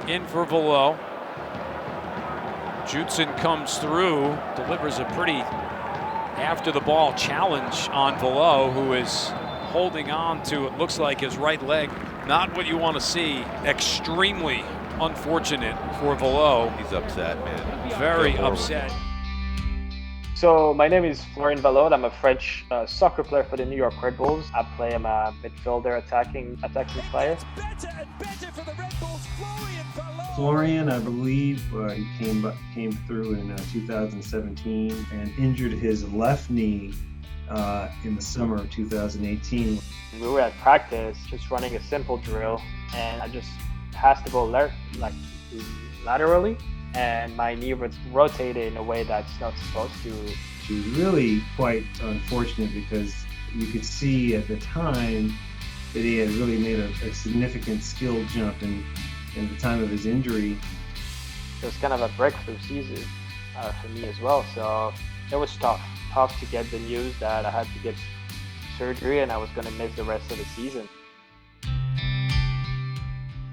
in for Valot. Jutson comes through, delivers a pretty after-the-ball challenge on Valot, who is holding on to, it looks like, his right leg. Not what you want to see. Extremely unfortunate for Valot. He's upset, man. Very upset. So my name is Florian Valot. I'm a French soccer player for the New York Red Bulls. I play, I'm a midfielder, attacking player. Florian, I believe, he came through in 2017 and injured his left knee in the summer of 2018. We were at practice, just running a simple drill, and I just passed the ball laterally, and my knee was rotated in a way that's not supposed to. It was really quite unfortunate because you could see at the time that he had really made a significant skill jump in the time of his injury. It was kind of a breakthrough season for me as well, so it was tough to get the news that I had to get surgery and I was going to miss the rest of the season.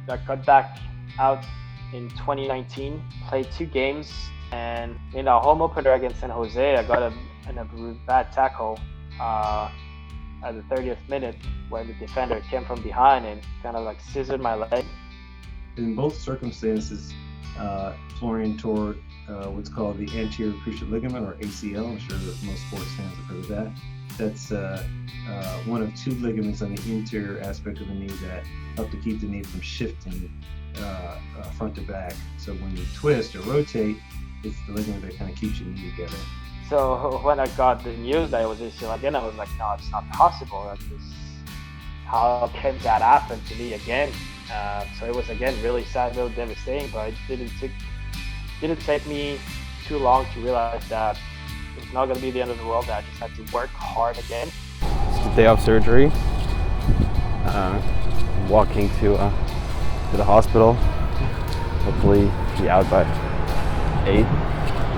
I got back out in 2019, played 2 games, and in our home opener against San Jose, I got a bad tackle at the 30th minute when the defender came from behind and kind of like scissored my leg. In both circumstances, Florian tore what's called the anterior cruciate ligament, or ACL. I'm sure that most sports fans have heard of that. That's one of 2 ligaments on the interior aspect of the knee that help to keep the knee from shifting front to back. So when you twist or rotate, it's the ligament that kind of keeps your knee together. So when I got the news that it was ACL again, I was like, no, it's not possible. How can that happen to me again? So it was again really sad, really devastating, but it didn't take me too long to realize that it's not going to be the end of the world, that I just had to work hard again. It's the day of surgery. Walking to the hospital. Hopefully be out by 8.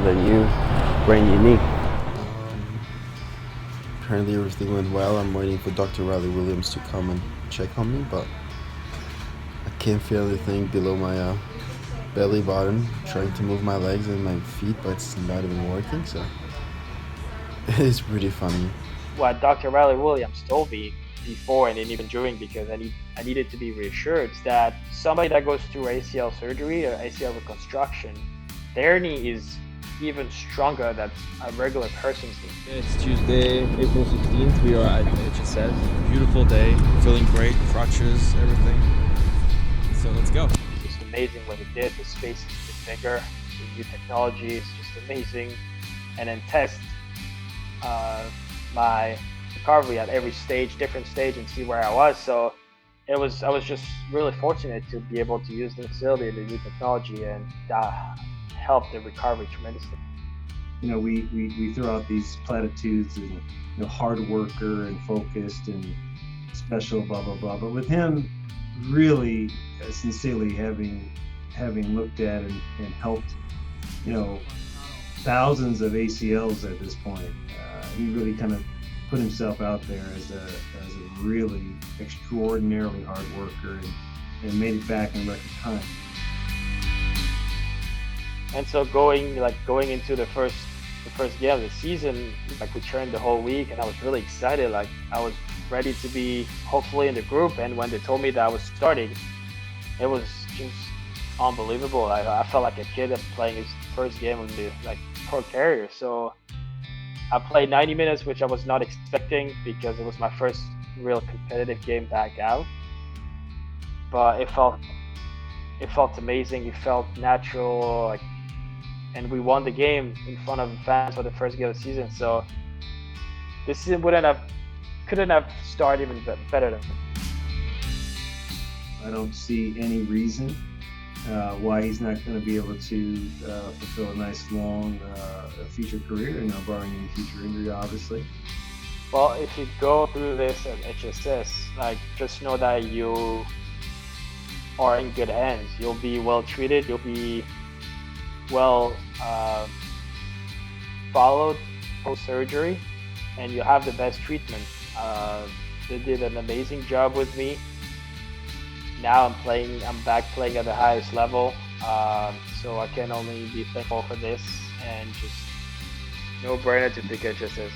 The new brand unique. Apparently everything went well. I'm waiting for Dr. Riley Williams to come and check on me, but I can't feel anything below my belly button. Trying to move my legs and my feet, but it's not even working, so it's pretty funny. What Dr. Riley Williams told me before and even during, because I needed to be reassured, that somebody that goes through ACL surgery or ACL reconstruction, their knee is even stronger than a regular person's knee. It's Tuesday, April 16th. We are at HSS. Beautiful day, feeling great, crutches, everything. So let's go. It's amazing what it did. The space is a bit bigger. The new technology is just amazing. And then test my recovery at every stage, different stage, and see where I was. So I was just really fortunate to be able to use the facility and the new technology, and that helped the recovery tremendously. You know, we throw out these platitudes and, you know, hard worker and focused and special, blah blah blah. But with him, really sincerely having looked at and helped, you know, thousands of ACLs at this point, he really kind of put himself out there as a really extraordinarily hard worker and made it back in record time. And so going into the first game of the season, like we trained the whole week, and I was really excited. Like I was ready to be hopefully in the group. And when they told me that I was starting, it was just unbelievable. I felt like a kid playing his first game of the pro career. So I played 90 minutes, which I was not expecting because it was my first real competitive game back out. But it felt amazing. It felt natural. And we won the game in front of fans for the first game of the season. So this season couldn't have started even better than. I don't see any reason why he's not going to be able to fulfill a nice long future career, you know, barring any future injury, obviously. Well, if you go through this at HSS, just know that you are in good hands. You'll be well treated. You'll be well followed post-surgery, and you have the best treatment. They did an amazing job with me. now I'm back playing at the highest level. So I can only be thankful for this, and just no brainer to pick HSS.